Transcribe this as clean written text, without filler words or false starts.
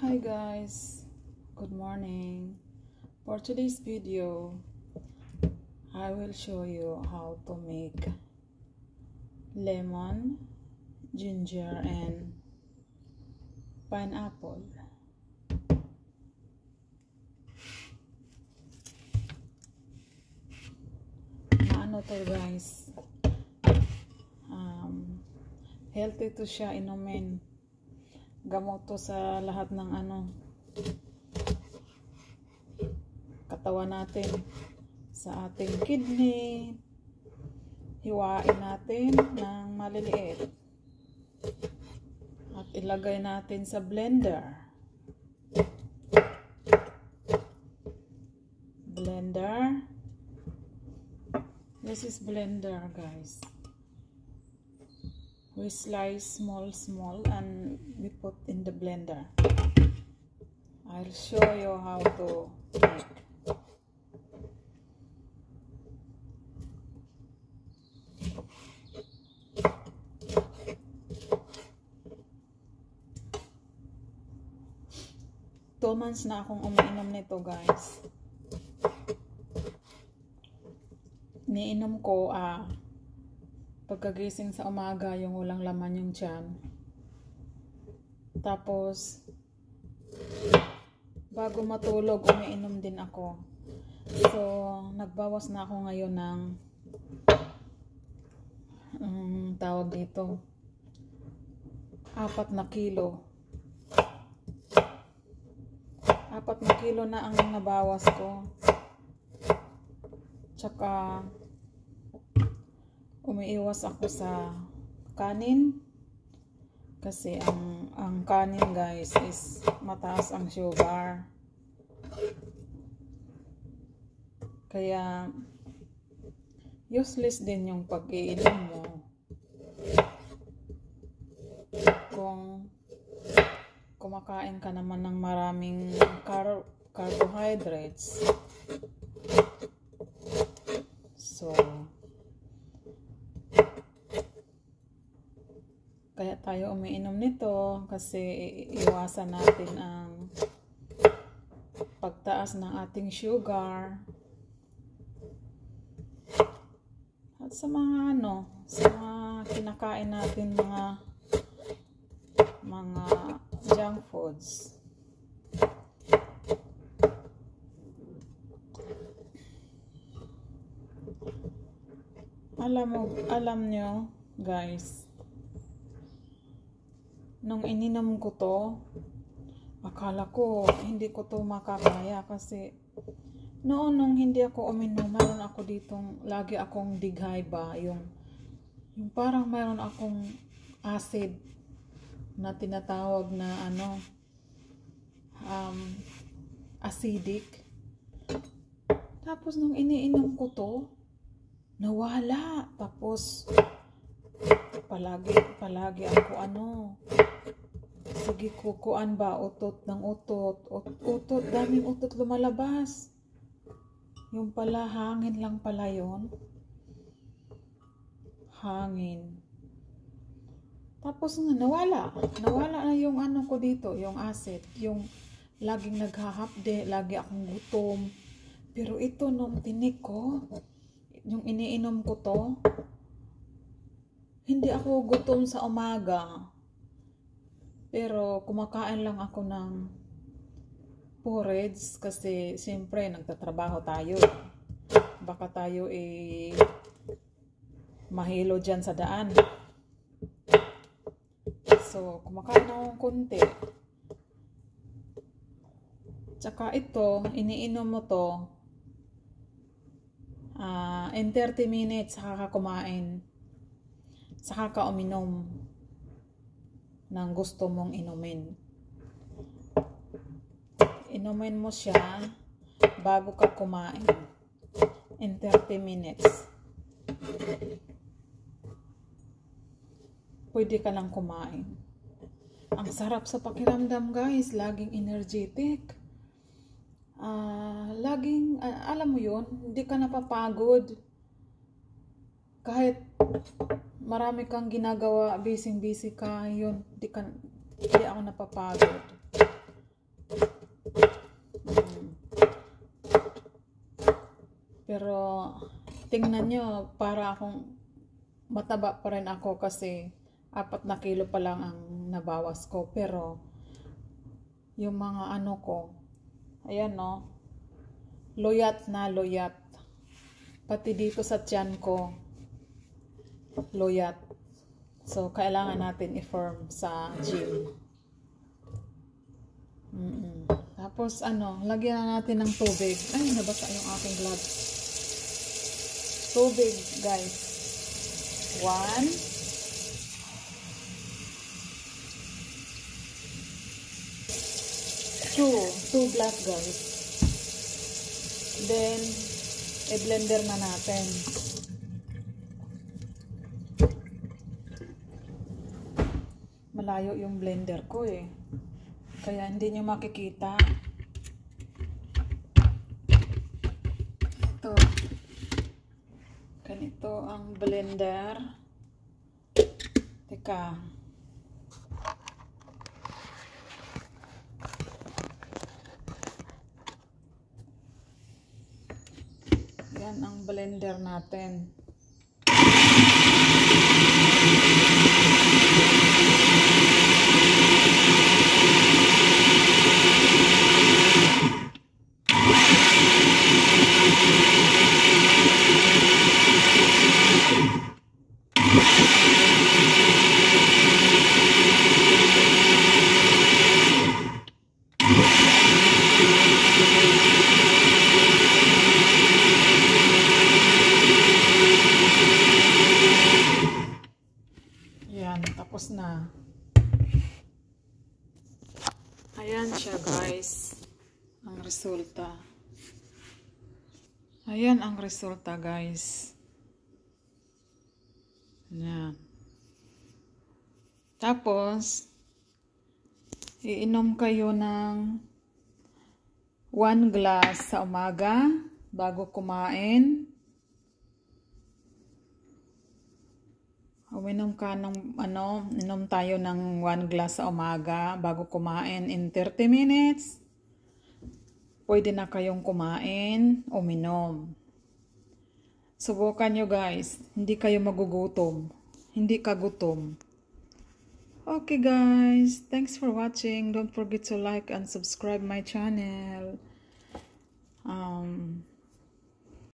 Hi guys, good morning. For today's video, I will show you how to make lemon, ginger, and pineapple. Ano to guys? Healthy to siya inumin. Gamot to sa lahat ng katawan natin, sa ating kidney. Hiwain natin ng maliliit at ilagay natin sa blender. This is blender guys. We slice small and we put in the blender. I'll show you how to make. Two months na akong umiinom nito guys. Niinom ko pagkagising sa umaga, yung walang laman yung tiyan. Tapos bago matulog umiinom din ako. So nagbawas na ako ngayon ng tawag dito 4 na kilo. 4 na kilo na ang nabawas ko. Tsaka umiiwas ako sa kanin kasi ang kanin guys is mataas ang sugar, kaya useless din yung pag-iinom mo kung kumakain ka naman ng maraming carbohydrates. So kaya tayo umiinom nito kasi iwasan natin ang pagtaas ng ating sugar. At sa mga sa mga kinakain natin mga junk foods. Alam nyo guys, nung ininom ko to, akala ko hindi ko to makakaya kasi noon nung hindi ako uminom, mayroon ako ditong lagi akong dighay ba, yung parang mayroon akong acid na tinatawag na acidic. Tapos nung iniinom ko to, nawala. Tapos palagi ako sige kukuan ba, utot, daming utot lumalabas. Yung pala hangin lang pala yon, hangin. Tapos nawala na yung ko dito, yung acid, yung laging naghahapde, lagi akong gutom. Pero ito nung tinik ko, yung iniinom ko to, hindi ako gutom sa umaga. Pero kumakain lang ako ng porridge kasi siyempre nagtatrabaho tayo. Baka tayo mahilo dyan sa daan. So kumakain ako ng konti. Tsaka ito, iniinom mo to in 30 minutes saka ka kumain, saka ka uminom ng gusto mong inumin. Inumin mo siya bago ka kumain in 30 minutes. Pwede ka lang kumain. Ang sarap sa pakiramdam guys, laging energetic. Laging alam mo yun, hindi ka napapagod. Kahit marami kang ginagawa, busy ka, yun, hindi ako napapagod. Pero tingnan nyo, para akong mataba pa rin ako kasi 4 na kilo pa lang ang nabawas ko. Pero yung mga ano ko, ayan no, loyat na loyat. Pati dito sa tiyan ko, loyat. So, kailangan natin i-firm sa gym. Tapos ano, lagyan na natin ng tubig. Ay, nabasa yung aking gloves. Tubig, guys. 1, 2 glass, guys. Then, i-blender na natin. Malayo yung blender ko eh. Kaya hindi nyo makikita. Ito. Ganito ang blender. Teka. Yan ang blender natin. Tapos na. Ayan siya, guys. Ang resulta. Ayan ang resulta, guys. Ayan. Tapos, iinom kayo ng 1 glass sa umaga bago kumain. Uminom ka ng inom tayo ng 1 glass sa umaga bago kumain in 30 minutes. Pwede na kayong kumain, uminom. Subukan nyo, guys. Hindi kayo magugutom. Hindi ka gutom. Okay, guys. Thanks for watching. Don't forget to like and subscribe my channel.